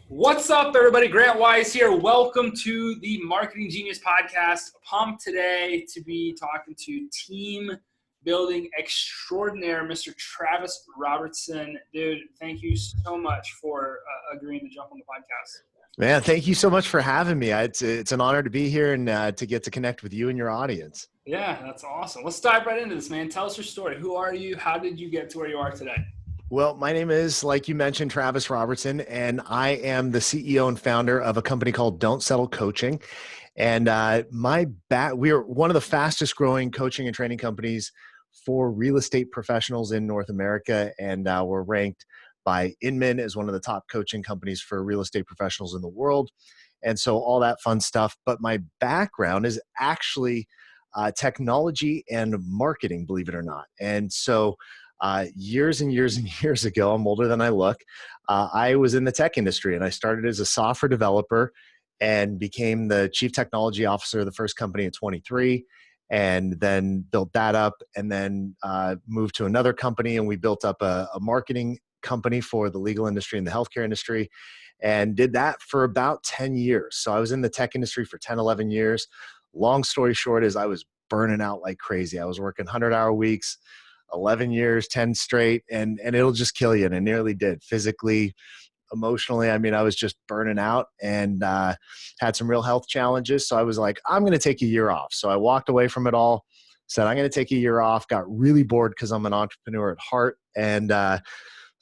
What's up, everybody? Grant Wise here. Welcome to the Marketing Genius Podcast. Pumped today to be talking to team building extraordinaire, Mr. Travis Robertson. Dude, thank you so much for agreeing to jump on the podcast. Man, thank you so much for having me. It's an honor to be here and to get to connect with you and your audience. Yeah, that's awesome. Let's dive right into this, man. Tell us your story. Who are you? How did you get to where you are today? Well, my name is, like you mentioned, Travis Robertson, and I am the CEO and founder of a company called Don't Settle Coaching. And we are one of the fastest growing coaching and training companies for real estate professionals in North America. And we're ranked by Inman as one of the top coaching companies for real estate professionals in the world. And so all that fun stuff. But my background is actually technology and marketing, believe it or not. And so years and years and years ago, I'm older than I look, I was in the tech industry, and I started as a software developer and became the chief technology officer of the first company at 23, and then built that up, and then moved to another company, and we built up a marketing company for the legal industry and the healthcare industry, and did that for about 10 years. So I was in the tech industry for 10, 11 years. Long story short is I was burning out like crazy. I was working 100-hour weeks, 11 years, 10 straight, and it'll just kill you. And it nearly did, physically, emotionally. I mean, I was just burning out and had some real health challenges. So I was like, I'm going to take a year off. So I walked away from it all, said, I'm going to take a year off, got really bored because I'm an entrepreneur at heart. And was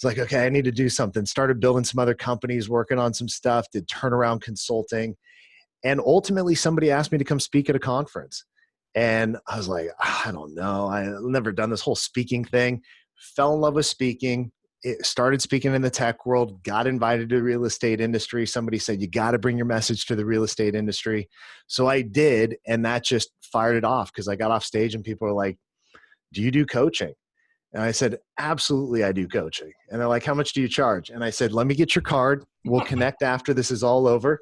like, okay, I need to do something. Started building some other companies, working on some stuff, did turnaround consulting. And ultimately somebody asked me to come speak at a conference. And I was like, I don't know. I've never done this whole speaking thing. Fell in love with speaking. Started speaking in the tech world, got invited to the real estate industry. Somebody said, you got to bring your message to the real estate industry. So I did. And that just fired it off, because I got off stage and people were like, do you do coaching? And I said, absolutely, I do coaching. And they're like, how much do you charge? And I said, let me get your card. We'll connect after this is all over.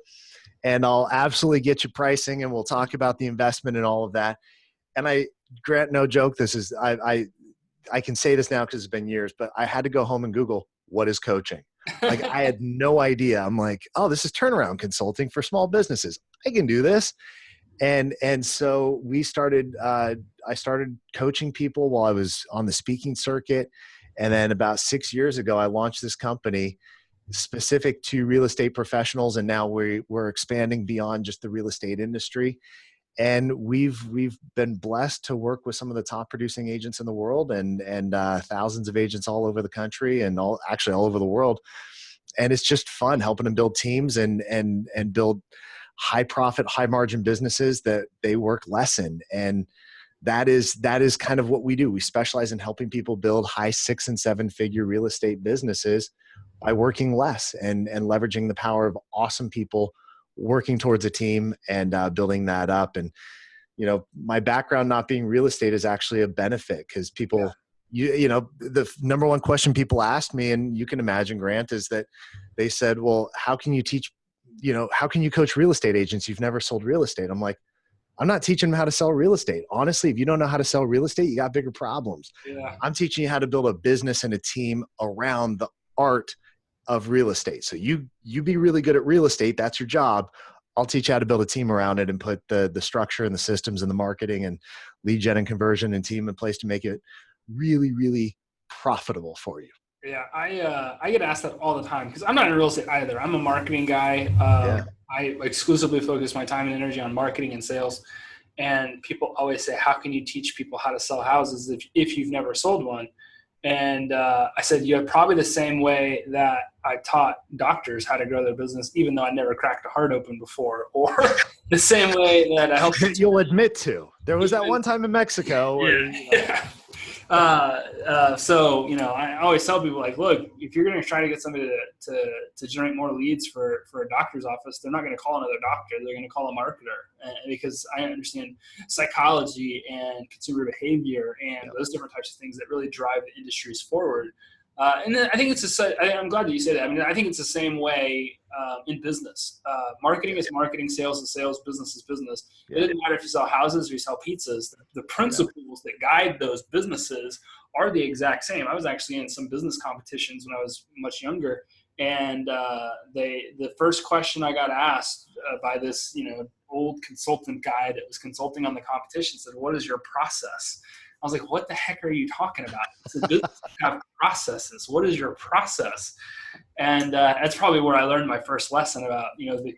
And I'll absolutely get you pricing, and we'll talk about the investment and all of that. And Grant, no joke, this is, I can say this now because it's been years, but I had to go home and Google, what is coaching? Like, I had no idea. I'm like, oh, this is turnaround consulting for small businesses. I can do this. And so we started, I started coaching people while I was on the speaking circuit. And then about 6 years ago, I launched this company specific to real estate professionals. And now we're expanding beyond just the real estate industry. And we've been blessed to work with some of the top producing agents in the world, and thousands of agents all over the country, and all over the world. And it's just fun helping them build teams and build high profit, high margin businesses that they work less in. And that is kind of what we do. We specialize in helping people build high 6 and 7 figure real estate businesses by working less and leveraging the power of awesome people working towards a team and building that up. And, you know, my background not being real estate is actually a benefit, because people, you know, the number one question people asked me, and you can imagine, Grant, is that they said, well, how can you coach real estate agents? You've never sold real estate. I'm like, I'm not teaching them how to sell real estate. Honestly, if you don't know how to sell real estate, you got bigger problems. Yeah. I'm teaching you how to build a business and a team around the art of real estate. So you be really good at real estate. That's your job. I'll teach you how to build a team around it and put the structure and the systems and the marketing and lead gen and conversion and team in place to make it really, really profitable for you. Yeah, I get asked that all the time, because I'm not in real estate either. I'm a marketing guy. I exclusively focus my time and energy on marketing and sales. And people always say, how can you teach people how to sell houses if you've never sold one? And I said, you're probably the same way that I taught doctors how to grow their business, even though I never cracked a heart open before, or the same way that I helped. You'll admit to. There was that one time in Mexico where, so, you know, I always tell people, like, look, if you're going to try to get somebody to generate more leads for a doctor's office, they're not going to call another doctor. They're going to call a marketer, because I understand psychology and consumer behavior and those different types of things that really drive the industries forward. And then I think I'm glad that you say that. I mean, I think it's the same way in business. Marketing is marketing, sales is sales, business is business. It doesn't matter if you sell houses or you sell pizzas. The principles that guide those businesses are the exact same. I was actually in some business competitions when I was much younger, And the first question I got asked by this, old consultant guy that was consulting on the competition said, "What is your process?" I was like, "What the heck are you talking about?" I said, "Businesses have processes. What is your process?" And that's probably where I learned my first lesson about,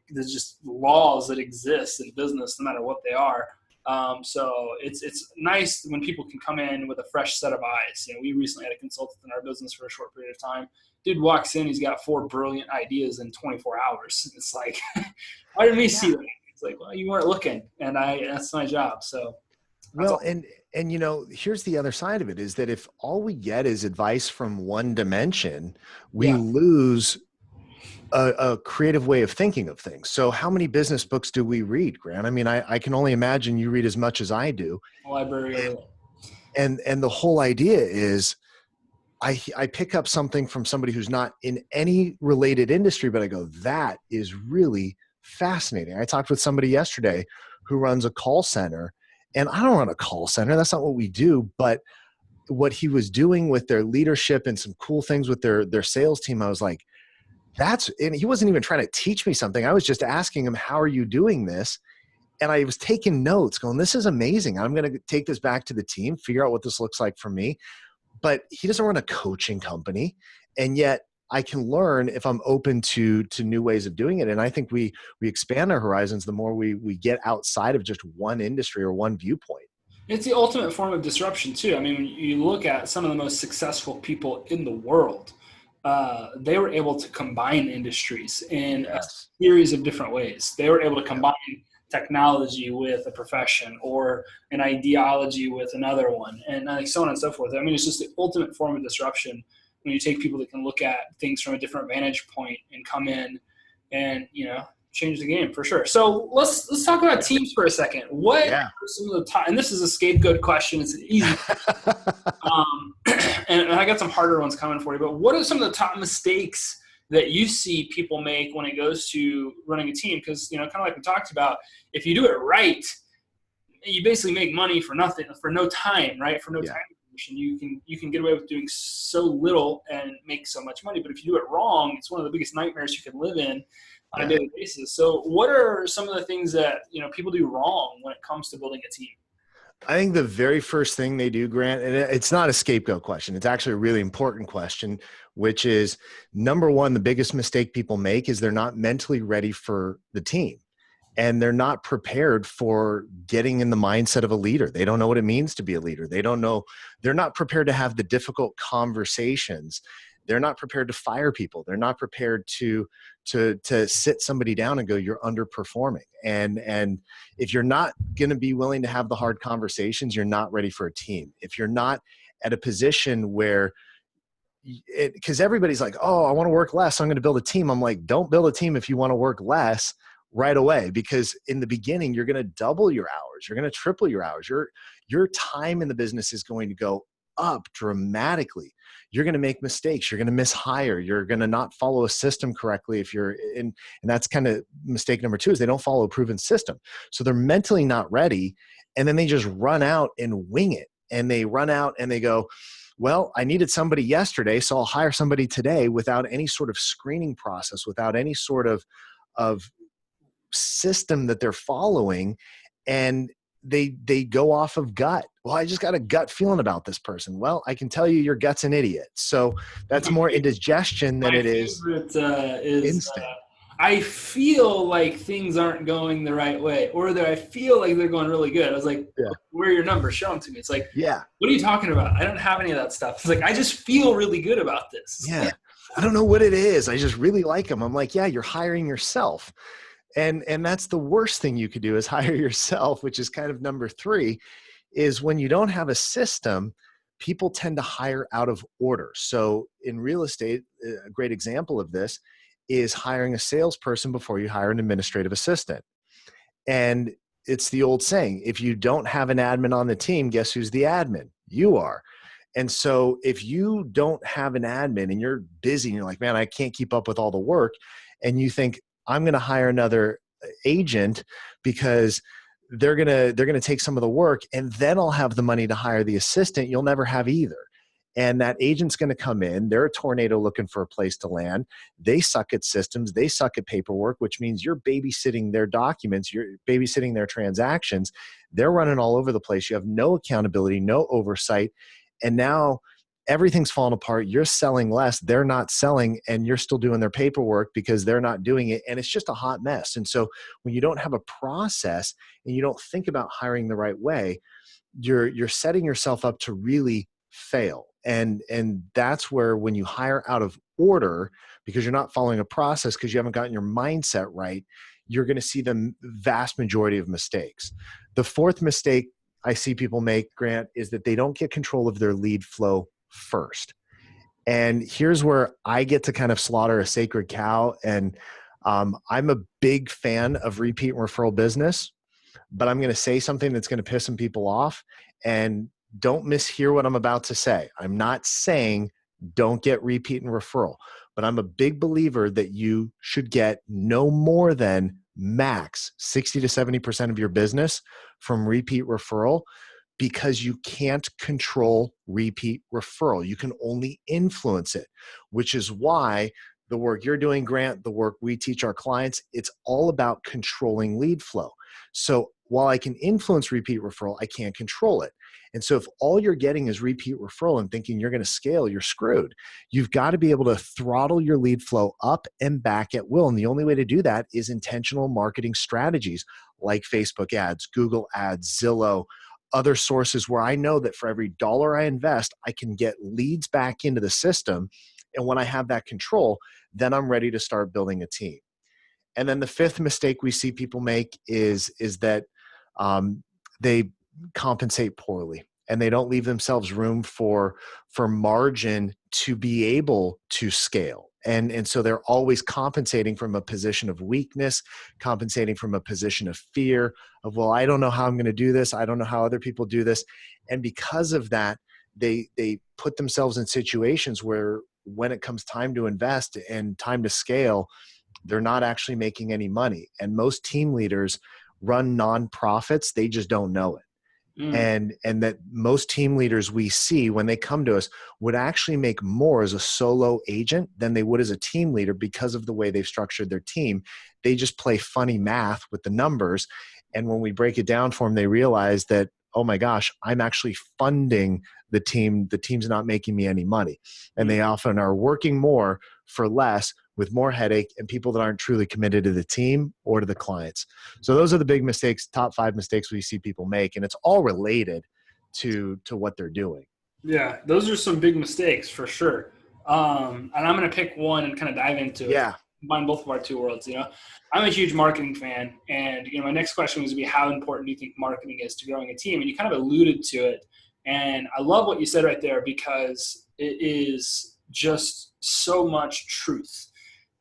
there's just laws that exist in business, no matter what they are. So it's nice when people can come in with a fresh set of eyes. We recently had a consultant in our business for a short period of time. Dude walks in, he's got 4 brilliant ideas in 24 hours. It's like, why didn't we see that? It's like, well, you weren't looking, and that's my job. So, well, and here's the other side of it, is that if all we get is advice from one dimension, we lose a creative way of thinking of things. So how many business books do we read, Grant? I mean, I can only imagine you read as much as I do. Library. And the whole idea is I pick up something from somebody who's not in any related industry, but I go, that is really fascinating. I talked with somebody yesterday who runs a call center, and I don't run a call center. That's not what we do. But what he was doing with their leadership and some cool things with their sales team, I was like, and he wasn't even trying to teach me something. I was just asking him, how are you doing this? And I was taking notes going, this is amazing. I'm going to take this back to the team, figure out what this looks like for me. But he doesn't run a coaching company. And yet I can learn if I'm open to new ways of doing it. And I think we expand our horizons the more we get outside of just one industry or one viewpoint. It's the ultimate form of disruption too. I mean, when you look at some of the most successful people in the world, they were able to combine industries in a series of different ways. They were able to combine technology with a profession, or an ideology with another one, and like so on and so forth. I mean, it's just the ultimate form of disruption when you take people that can look at things from a different vantage point and come in and, change the game for sure. So let's talk about teams for a second. What are some of the top, and this is a scapegoat question. It's an easy and I got some harder ones coming for you, but what are some of the top mistakes that you see people make when it goes to running a team? Because, kind of like we talked about, if you do it right, you basically make money for nothing, for no time, right? For no time. You can get away with doing so little and make so much money. But if you do it wrong, it's one of the biggest nightmares you can live in on a daily basis. So what are some of the things that, people do wrong when it comes to building a team? I think the very first thing they do, Grant, and it's not a scapegoat question. It's actually a really important question, which is, number one, the biggest mistake people make is they're not mentally ready for the team. And they're not prepared for getting in the mindset of a leader. They don't know what it means to be a leader. They don't know. They're not prepared to have the difficult conversations. They're not prepared to fire people. They're not prepared to sit somebody down and go, you're underperforming. And if you're not going to be willing to have the hard conversations, you're not ready for a team. If you're not at a position where, because everybody's like, oh, I want to work less, so I'm going to build a team. I'm like, don't build a team if you want to work less right away, because in the beginning, you're going to double your hours. You're going to triple your hours. Your time in the business is going to go up dramatically. You're going to make mistakes. You're going to mishire. You're going to not follow a system correctly if you're in, and that's kind of mistake number 2, is they don't follow a proven system. So they're mentally not ready. And then they just run out and wing it. And they run out and they go, well, I needed somebody yesterday, so I'll hire somebody today, without any sort of screening process, without any sort of system that they're following. And they go off of gut. Well, I just got a gut feeling about this person. Well, I can tell you your gut's an idiot. So that's more indigestion than it is instinct. I feel like things aren't going the right way, or I feel like they're going really good. I was like, where are your numbers? Show them to me. It's like, what are you talking about? I don't have any of that stuff. It's like, I just feel really good about this. Yeah. I don't know what it is. I just really like them. I'm like, yeah, you're hiring yourself. And that's the worst thing you could do, is hire yourself, which is kind of number 3, is when you don't have a system, people tend to hire out of order. So in real estate, a great example of this is hiring a salesperson before you hire an administrative assistant. And it's the old saying, if you don't have an admin on the team, guess who's the admin? You are. And so if you don't have an admin and you're busy and you're like, man, I can't keep up with all the work, and you think, I'm going to hire another agent because they're going to take some of the work, and then I'll have the money to hire the assistant, you'll never have either. And that agent's going to come in. They're a tornado looking for a place to land. They suck at systems. They suck at paperwork, which means you're babysitting their documents. You're babysitting their transactions. They're running all over the place. You have no accountability, no oversight. And now everything's falling apart. You're selling less. They're not selling, and you're still doing their paperwork because they're not doing it. And it's just a hot mess. And so when you don't have a process and you don't think about hiring the right way, you're setting yourself up to really fail. And that's where, when you hire out of order because you're not following a process, because you haven't gotten your mindset right, you're going to see the vast majority of mistakes. The fourth mistake I see people make, Grant, is that they don't get control of their lead flow first. And here's where I get to kind of slaughter a sacred cow. And I'm a big fan of repeat and referral business, but I'm going to say something that's going to piss some people off. And don't mishear what I'm about to say. I'm not saying don't get repeat and referral, but I'm a big believer that you should get no more than max 60 to 70% of your business from repeat referral, because you can't control repeat referral. You can only influence it, which is why the work you're doing, Grant, the work we teach our clients, it's all about controlling lead flow. So while I can influence repeat referral, I can't control it. And so if all you're getting is repeat referral and thinking you're going to scale, you're screwed. You've got to be able to throttle your lead flow up and back at will. And the only way to do that is intentional marketing strategies like Facebook ads, Google ads, Zillow, other sources where I know that for every dollar I invest, I can get leads back into the system. And when I have that control, then I'm ready to start building a team. And then the fifth mistake we see people make is that they compensate poorly, and they don't leave themselves room for margin to be able to scale. And so they're always compensating from a position of weakness, compensating from a position of fear of, well, I don't know how I'm going to do this. I don't know how other people do this. And because of that, they put themselves in situations where when it comes time to invest and time to scale, they're not actually making any money. And most team leaders run nonprofits. They just don't know it. And that most team leaders we see when they come to us would actually make more as a solo agent than they would as a team leader because of the way they've structured their team. They just play funny math with the numbers. And when we break it down for them, they realize that, oh my gosh, I'm actually funding the team. The team's not making me any money. And they often are working more for less with more headache and people that aren't truly committed to the team or to the clients. So those are the big mistakes, top 5 mistakes we see people make. And it's all related to what they're doing. Yeah, those are some big mistakes for sure. And I'm going to pick one and kind of dive into it. Yeah. Combine both of our two worlds. I'm a huge marketing fan, and my next question was going to be, how important do you think marketing is to growing a team? And you kind of alluded to it, and I love what you said right there, because it is just so much truth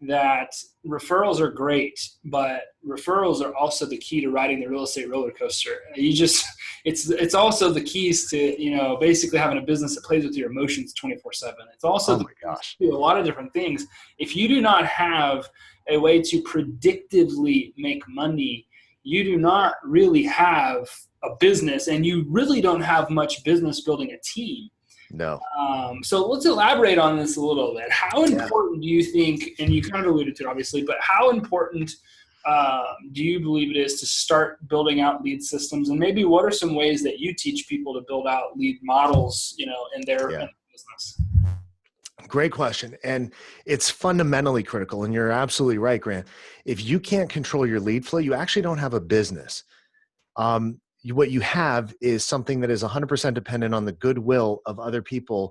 that referrals are great, but referrals are also the key to riding the real estate roller coaster. It's also the keys to, basically having a business that plays with your emotions 24/7. It's also the keys to a lot of different things. If you do not have a way to predictively make money, you do not really have a business, and you really don't have much business building a team. No. So let's elaborate on this a little bit. How important do you think, and you kind of alluded to it obviously, but how important do you believe it is to start building out lead systems? And maybe what are some ways that you teach people to build out lead models, in their business? Great question. And it's fundamentally critical. And you're absolutely right, Grant. If you can't control your lead flow, you actually don't have a business. What you have is something that is 100% dependent on the goodwill of other people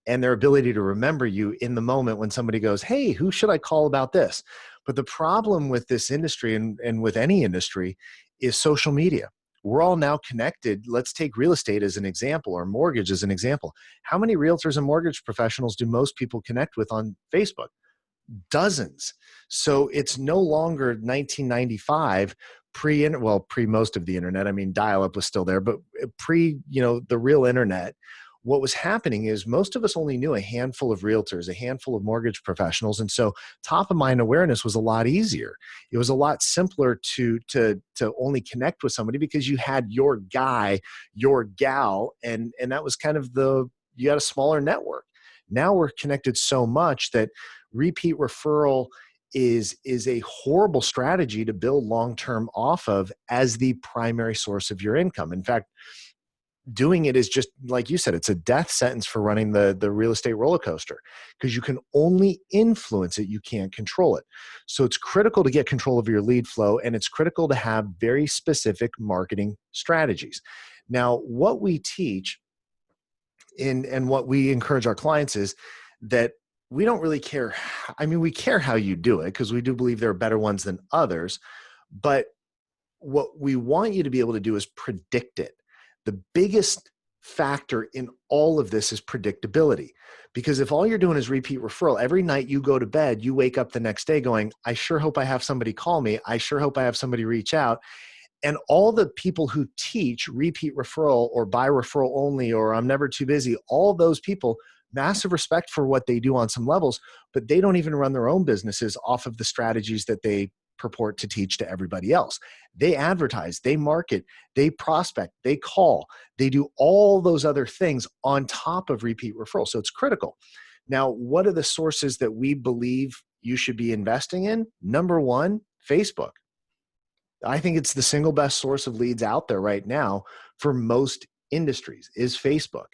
and their ability to remember you in the moment when somebody goes, hey, who should I call about this? But the problem with this industry and with any industry is social media. We're all now connected. Let's take real estate as an example, or mortgage as an example. How many realtors and mortgage professionals do most people connect with on Facebook? Dozens. So it's no longer 1995 pre most of the internet. I mean, dial-up was still there, but pre, the real internet. What was happening is most of us only knew a handful of realtors, a handful of mortgage professionals. And so top of mind awareness was a lot easier. It was a lot simpler to only connect with somebody because you had your guy, your gal, and that was kind of the you got a smaller network. Now we're connected so much that repeat referral is a horrible strategy to build long-term off of as the primary source of your income. In fact, doing it is just like you said, it's a death sentence for running the real estate roller coaster, because you can only influence it, you can't control it. So it's critical to get control of your lead flow, and it's critical to have very specific marketing strategies. Now, what we teach and what we encourage our clients is that we don't really care. I mean, we care how you do it, because we do believe there are better ones than others, but what we want you to be able to do is predict it. The biggest factor in all of this is predictability, because if all you're doing is repeat referral, every night you go to bed, you wake up the next day going, I sure hope I have somebody call me. I sure hope I have somebody reach out. And all the people who teach repeat referral or by referral only, or I'm never too busy, all those people, massive respect for what they do on some levels, but they don't even run their own businesses off of the strategies that they purport to teach to everybody else. They advertise, they market, they prospect, they call, they do all those other things on top of repeat referral. So it's critical. Now, what are the sources that we believe you should be investing in? Number one, Facebook. I think it's the single best source of leads out there right now for most industries is Facebook.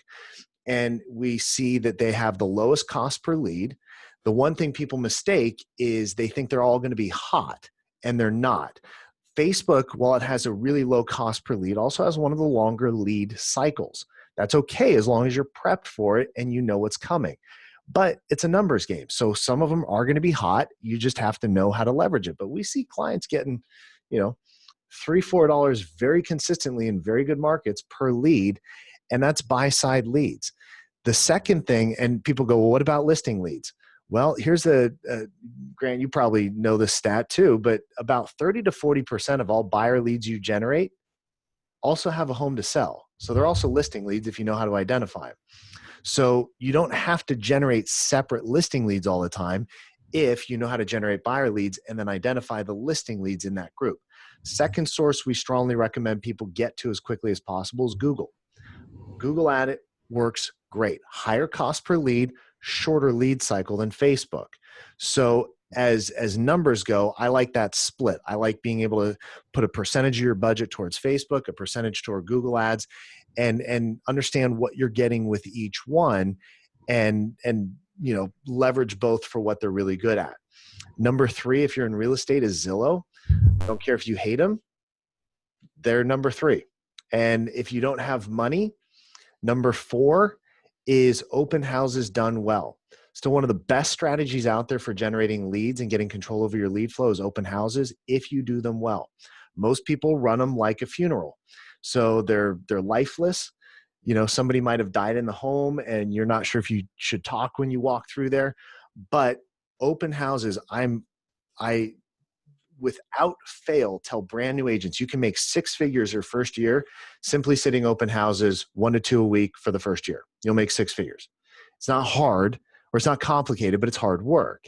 And we see that they have the lowest cost per lead. The one thing people mistake is they think they're all going to be hot, and they're not. Facebook, while it has a really low cost per lead, also has one of the longer lead cycles. That's okay as long as you're prepped for it and you know what's coming. But it's a numbers game. So some of them are going to be hot. You just have to know how to leverage it. But we see clients getting, $3, $4 very consistently in very good markets per lead, and that's buy-side leads. The second thing, and people go, well, what about listing leads? Well, here's Grant, you probably know this stat too, but about 30 to 40% of all buyer leads you generate also have a home to sell. So they're also listing leads if you know how to identify them. So you don't have to generate separate listing leads all the time if you know how to generate buyer leads and then identify the listing leads in that group. Second source we strongly recommend people get to as quickly as possible is Google. Google Ad works great. Higher cost per lead, shorter lead cycle than Facebook. So as numbers go, I like that split. I like being able to put a percentage of your budget towards Facebook, a percentage toward Google Ads, and understand what you're getting with each one, and leverage both for what they're really good at. Number three, if you're in real estate, is Zillow. I don't care if you hate them, they're number three. And if you don't have money, number four is open houses done well. Still one of the best strategies out there for generating leads and getting control over your lead flow is open houses if you do them well. Most people run them like a funeral. So they're lifeless. Somebody might have died in the home and you're not sure if you should talk when you walk through there. But open houses, I without fail tell brand new agents you can make six figures your first year simply sitting open houses 1 to 2 a week for the first year. You'll make six figures. It's not hard or it's not complicated, but it's hard work.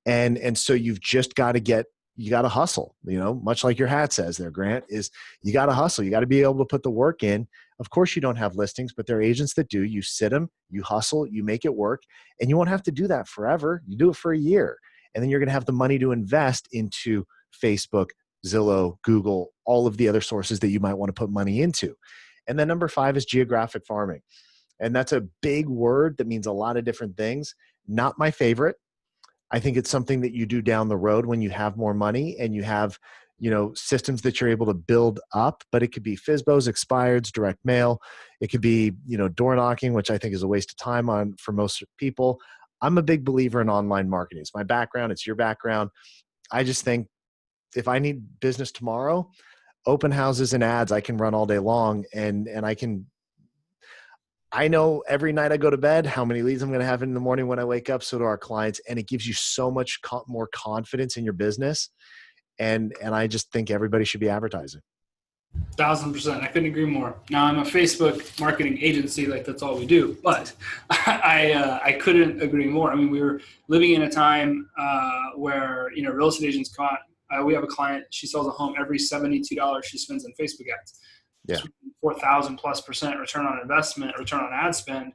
And so you've just got to you got to hustle, much like your hat says there, Grant, is you got to hustle. You got to be able to put the work in. Of course you don't have listings, but there are agents that do. You sit them, you hustle, you make it work, and you won't have to do that forever. You do it for a year, and then you're going to have the money to invest into Facebook, Zillow, Google, all of the other sources that you might want to put money into. And then number five is geographic farming. And that's a big word that means a lot of different things. Not my favorite. I think it's something that you do down the road when you have more money and you have, systems that you're able to build up, but it could be FSBOs, expireds, direct mail. It could be, door knocking, which I think is a waste of time for most people. I'm a big believer in online marketing. It's my background. It's your background. I just think if I need business tomorrow, open houses and ads I can run all day long, and I know every night I go to bed how many leads I'm going to have in the morning when I wake up. So do our clients, and it gives you so much more confidence in your business. And I just think everybody should be advertising. 1,000%. I couldn't agree more. Now I'm a Facebook marketing agency, like that's all we do, but I couldn't agree more. I mean, we were living in a time where, real estate agents we have a client, she sells a home every $72 she spends on Facebook ads. Yeah. 4,000+% return on investment, return on ad spend.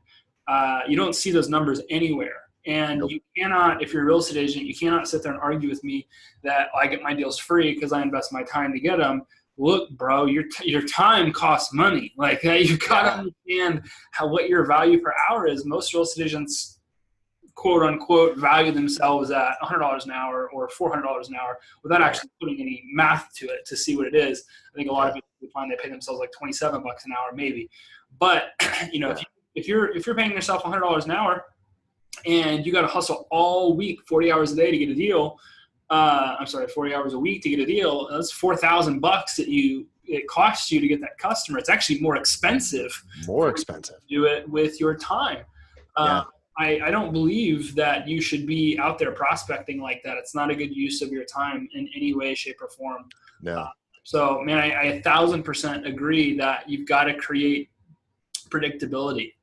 You don't see those numbers anywhere. And Nope. you cannot, if you're a real estate agent, you cannot sit there and argue with me that I get my deals free because I invest my time to get them. Look, bro, your time costs money. Like you've got to understand what your value per hour is. Most real estate agents, quote unquote, value themselves at $100 an hour or $400 an hour without actually putting any math to it to see what it is. I think a lot of people find they pay themselves like $27 an hour, maybe. But if you're paying yourself $100 an hour and you got to hustle all week, 40 hours a day to get a deal, 40 hours a week to get a deal, that's $4,000 that it costs you to get that customer. It's actually more expensive. To do it with your time. I don't believe that you should be out there prospecting like that. It's not a good use of your time in any way, shape, or form. No. So, man, I 1,000% agree that you've got to create predictability.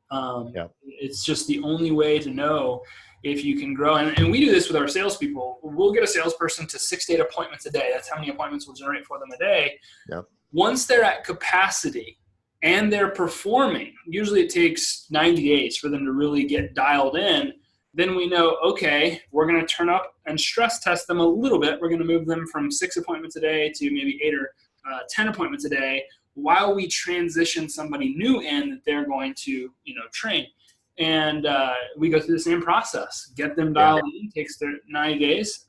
It's just the only way to know if you can grow. And we do this with our salespeople. We'll get a salesperson to 6 to 8 appointments a day. That's how many appointments we'll generate for them a day. Once they're at capacity and they're performing, usually it takes 90 days for them to really get dialed in. Then we know, okay, we're going to turn up and stress test them a little bit. We're going to move them from 6 appointments a day to maybe 8 or 10 appointments a day while we transition somebody new in that they're going to, train. And we go through the same process. Get them dialed in. Takes their 90 days.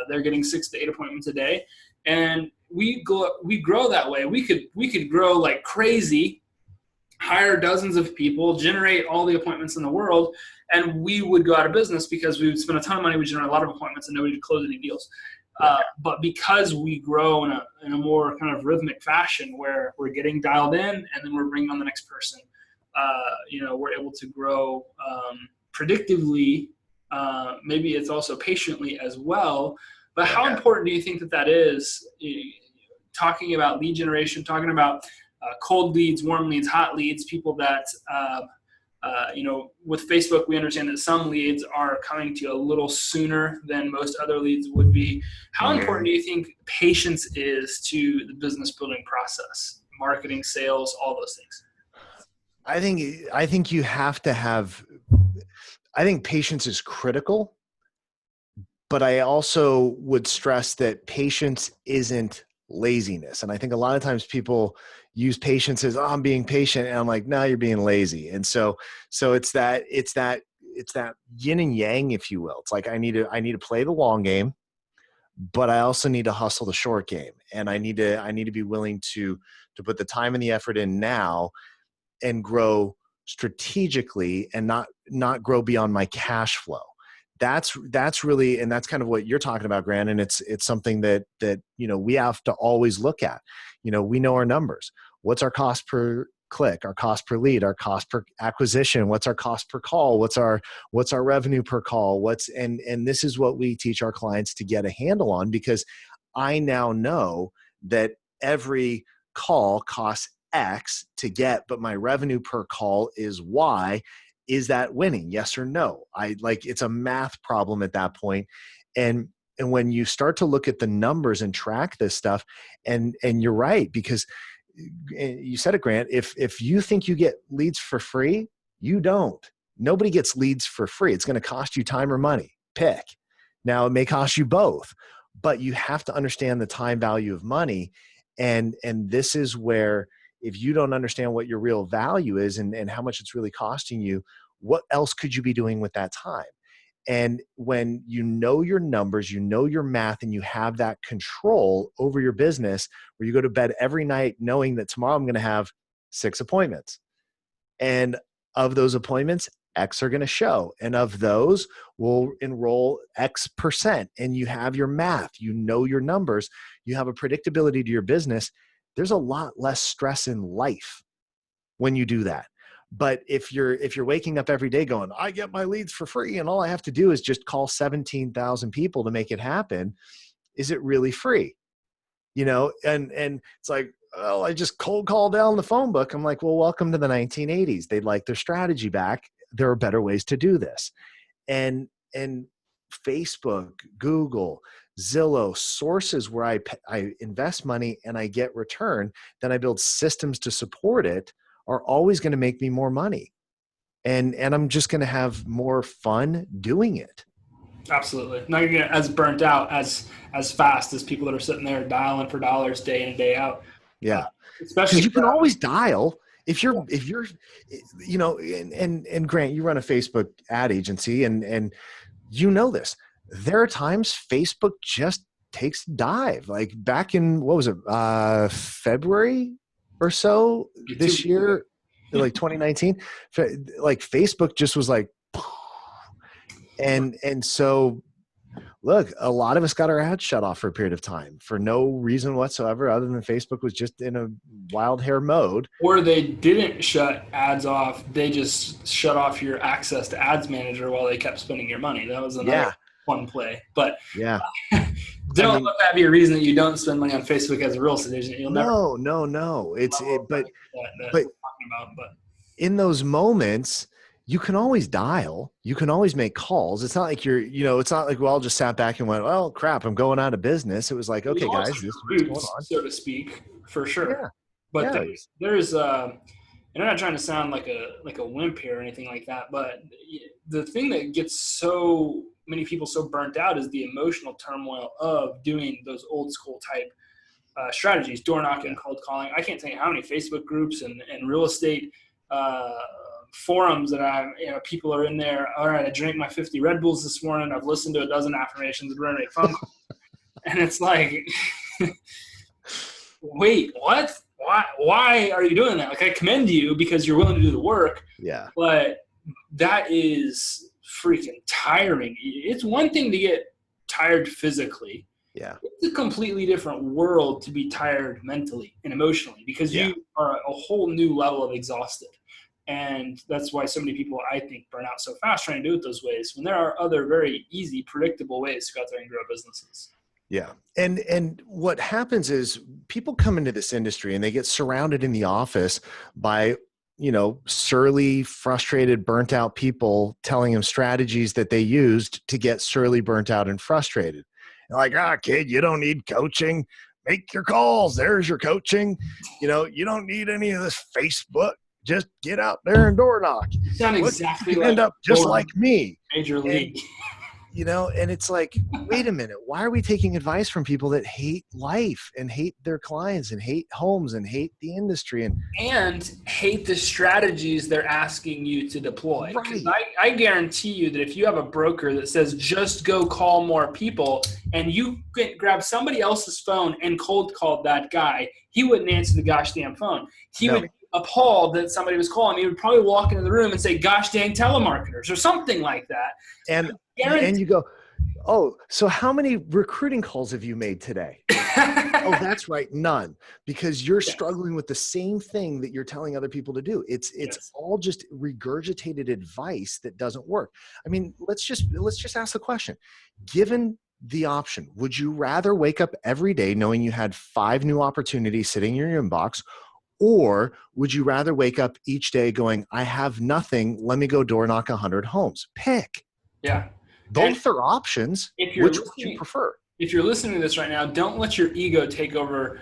They're getting 6 to 8 appointments a day. And we grow that way. We could grow like crazy, hire dozens of people, generate all the appointments in the world, and we would go out of business because we would spend a ton of money, we generate a lot of appointments, and nobody would close any deals. But because we grow in a more kind of rhythmic fashion where we're getting dialed in and then we're bringing on the next person, we're able to grow predictively. Maybe it's also patiently as well. But how important do you think that is? Talking about lead generation, talking about cold leads, warm leads, hot leads, people that, with Facebook, we understand that some leads are coming to you a little sooner than most other leads would be. How important do you think patience is to the business building process, marketing, sales, all those things? I think you have to have, I think patience is critical, but I also would stress that patience isn't laziness. And I think a lot of times people use patience as, I'm being patient. And I'm like, no, you're being lazy. And so it's that yin and yang, if you will. It's like, I need to play the long game, but I also need to hustle the short game. And I need to be willing to put the time and the effort in now and grow strategically and not grow beyond my cash flow. That's really, and that's kind of what you're talking about, Grant. And it's something that we have to always look at. We know our numbers. What's our cost per click, our cost per lead, our cost per acquisition? What's our cost per call? What's our revenue per call? And this is what we teach our clients to get a handle on, because I now know that every call costs X to get, but my revenue per call is Y. Is that winning? Yes or no? It's a math problem at that point. And when you start to look at the numbers and track this stuff, and you're right, because you said it, Grant, if you think you get leads for free, you don't. Nobody gets leads for free. It's going to cost you time or money. Pick. Now, it may cost you both, but you have to understand the time value of money. And this is where, if you don't understand what your real value is and how much it's really costing you, what else could you be doing with that time? And when you know your numbers, you know your math, and you have that control over your business, where you go to bed every night knowing that tomorrow I'm going to have 6 appointments. And of those appointments, X are going to show. And of those, we'll enroll X percent. And you have your math, you know your numbers, you have a predictability to your business. There's a lot less stress in life when you do that. But if you're waking up every day going, I get my leads for free and all I have to do is just call 17,000 people to make it happen, is it really free? And it's like, oh, I just cold call down the phone book. I'm like, well, welcome to the 1980s. They'd like their strategy back. There are better ways to do this. And Facebook, Google, Zillow, sources where I invest money and I get return, then I build systems to support it, are always going to make me more money. and I'm just going to have more fun doing it. Absolutely. Not going to get as burnt out as fast as people that are sitting there dialing for dollars day in and day out. Yeah. Especially because you can always dial if you're, and Grant, you run a Facebook ad agency and you know this, there are times Facebook just takes a dive. Like back in, what was it? February or so this year, like 2019, like Facebook just was like, and so look, a lot of us got our ads shut off for a period of time for no reason whatsoever other than Facebook was just in a wild hair mode. Or they didn't shut ads off. They just shut off your access to ads manager while they kept spending your money. That was another fun play. But don't let that be a reason that you don't spend money on Facebook as a real estate agent. You'll never. No. But talking about, but in those moments, you can always dial, you can always make calls. It's not like it's not like we all just sat back and went, well, crap, I'm going out of business. It was like, okay, guys, this is what's going on. So to speak, for sure. Yeah. But there's and I'm not trying to sound like a wimp here or anything like that, but the thing that gets so many people so burnt out is the emotional turmoil of doing those old school type strategies, door knocking, cold calling. I can't tell you how many Facebook groups and real estate forums that people are in there. All right, I drank my 50 Red Bulls this morning. I've listened to a dozen affirmations and run a phone call. And it's like, wait, what? Why are you doing that? Like, I commend you because you're willing to do the work. Yeah. But that is freaking tiring. It's one thing to get tired physically. Yeah. It's a completely different world to be tired mentally and emotionally because you are a whole new level of exhausted. And that's why so many people, I think, burn out so fast trying to do it those ways when there are other very easy, predictable ways to go out there and grow businesses. Yeah. And what happens is people come into this industry and they get surrounded in the office by, surly, frustrated, burnt out people telling them strategies that they used to get surly, burnt out, and frustrated. They're like, kid, you don't need coaching. Make your calls. There's your coaching. You don't need any of this Facebook. Just get out there and door knock. You sound exactly you like end up just like me. Major League. And it's like, wait a minute. Why are we taking advice from people that hate life and hate their clients and hate homes and hate the industry and hate the strategies they're asking you to deploy? Right. I guarantee you that if you have a broker that says just go call more people and you grab somebody else's phone and cold called that guy, he wouldn't answer the gosh damn phone. He would be appalled that somebody was calling. He would probably walk into the room and say, gosh dang telemarketers or something like that. And you go, oh, so how many recruiting calls have you made today? Oh, that's right. None, because you're struggling with the same thing that you're telling other people to do. It's all just regurgitated advice that doesn't work. I mean, let's just ask the question. Given the option, would you rather wake up every day knowing you had 5 new opportunities sitting in your inbox, or would you rather wake up each day going, I have nothing, let me go door knock 100 homes? Pick. Yeah. Both are options. Which would you prefer? If you're listening to this right now, don't let your ego take over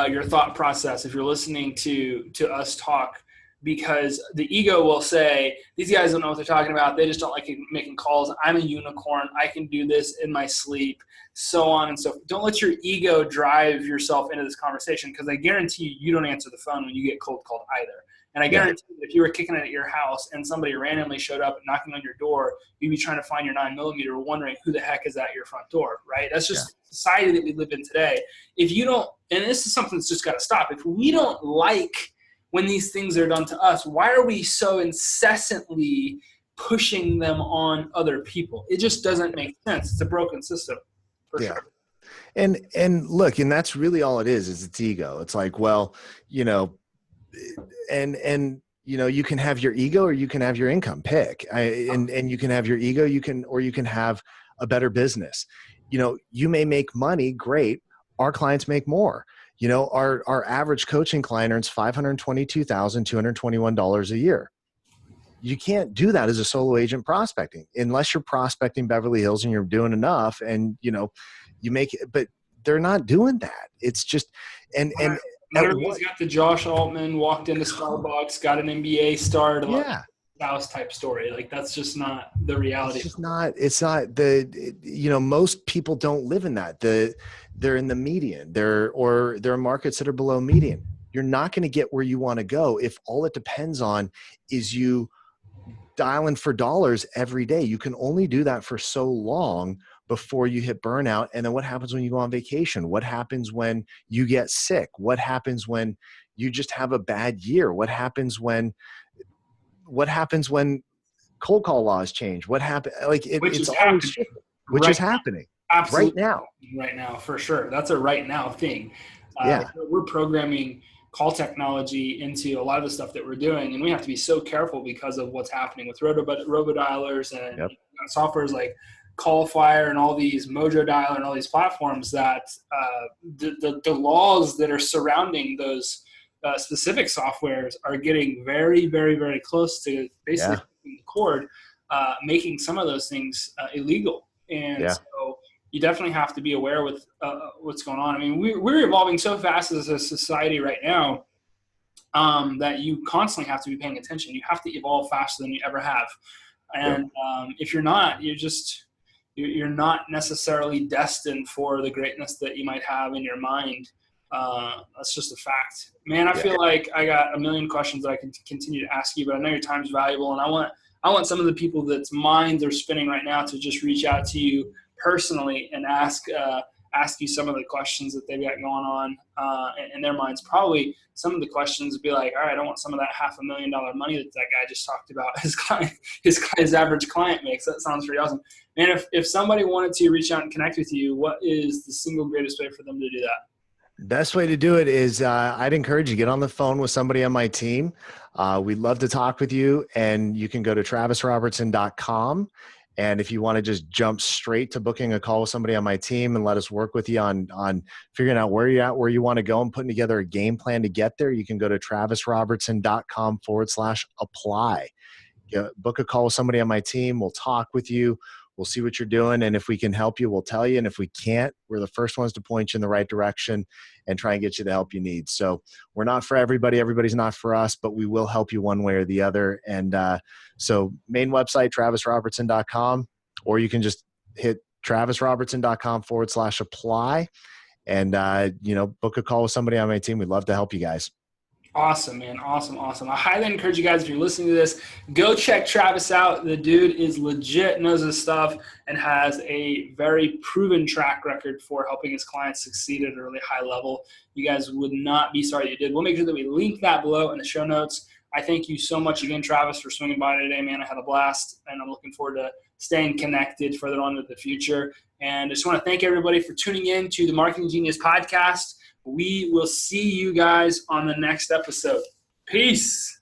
your thought process if you're listening to us talk, because the ego will say, these guys don't know what they're talking about. They just don't like making calls. I'm a unicorn. I can do this in my sleep, so on and so forth. Don't let your ego drive yourself into this conversation, because I guarantee you don't answer the phone when you get cold called either. And I guarantee that if you were kicking it at your house and somebody randomly showed up knocking on your door, you'd be trying to find your 9mm wondering who the heck is at your front door, right? That's just the society that we live in today. If you don't, and this is something that's just got to stop. If we don't like when these things are done to us, why are we so incessantly pushing them on other people? It just doesn't make sense. It's a broken system, for sure. And look, and that's really all it is it's ego. It's like, well, and you can have your ego or you can have your income. Pick. And you can have your ego, you can have a better business. You may make money, great. Our clients make more. Our average coaching client earns $522,221 a year. You can't do that as a solo agent prospecting unless you're prospecting Beverly Hills and you're doing enough and you make it, but they're not doing that. It's just, and everyone's got the Josh Altman, walked into Starbucks, got an MBA started. Yeah. House type story. Like that's just not the reality. It's not the, most people don't live in that. They're in the median. There are markets that are below median. You're not going to get where you want to go if all it depends on is you dialing for dollars every day. You can only do that for so long before you hit burnout. And then what happens when you go on vacation? What happens when you get sick? What happens when you just have a bad year? What happens when cold call laws change? What happened? Like Which it's is always happening shifting, which right is happening right absolutely now. right now for sure. That's a right now thing. Yeah. We're programming call technology into a lot of the stuff that we're doing, and we have to be so careful because of what's happening with robodialers and Yep. softwares like Callfire and all these Mojo Dialer and all these platforms that the laws that are surrounding those specific softwares are getting very, very, very close to basically Yeah. the cord, making some of those things illegal. And Yeah. so you definitely have to be aware with what's going on. I mean, we're evolving so fast as a society right now that you constantly have to be paying attention. You have to evolve faster than you ever have. Yep. And if you're not, you're not necessarily destined for the greatness that you might have in your mind. That's just a fact, man. I Yeah. feel like I got a million questions that I can continue to ask you, but I know your time is valuable, and I want some of the people that's minds are spinning right now to just reach out to you personally and ask you some of the questions that they've got going on in their minds. Probably some of the questions would be like, all right, I want some of that $500,000 money that guy just talked about his average client makes. That sounds pretty awesome. And if somebody wanted to reach out and connect with you, what is the single greatest way for them to do that? Best way to do it is I'd encourage you, get on the phone with somebody on my team. We'd love to talk with you, and you can go to travisrobertson.com. And if you want to just jump straight to booking a call with somebody on my team and let us work with you on figuring out where you're at, where you want to go, and putting together a game plan to get there, you can go to travisrobertson.com/apply. Book a call with somebody on my team. We'll talk with you. We'll see what you're doing. And if we can help you, we'll tell you. And if we can't, we're the first ones to point you in the right direction and try and get you the help you need. So we're not for everybody. Everybody's not for us, but we will help you one way or the other. And so main website, travisrobertson.com, or you can just hit travisrobertson.com/apply and, book a call with somebody on my team. We'd love to help you guys. Awesome, man. Awesome. I highly encourage you guys, if you're listening to this, go check Travis out. The dude is legit, knows his stuff, and has a very proven track record for helping his clients succeed at a really high level. You guys would not be sorry you did. We'll make sure that we link that below in the show notes. I thank you so much again, Travis, for swinging by today, man. I had a blast, and I'm looking forward to staying connected further on into the future. And I just want to thank everybody for tuning in to the Marketing Genius podcast. We will see you guys on the next episode. Peace.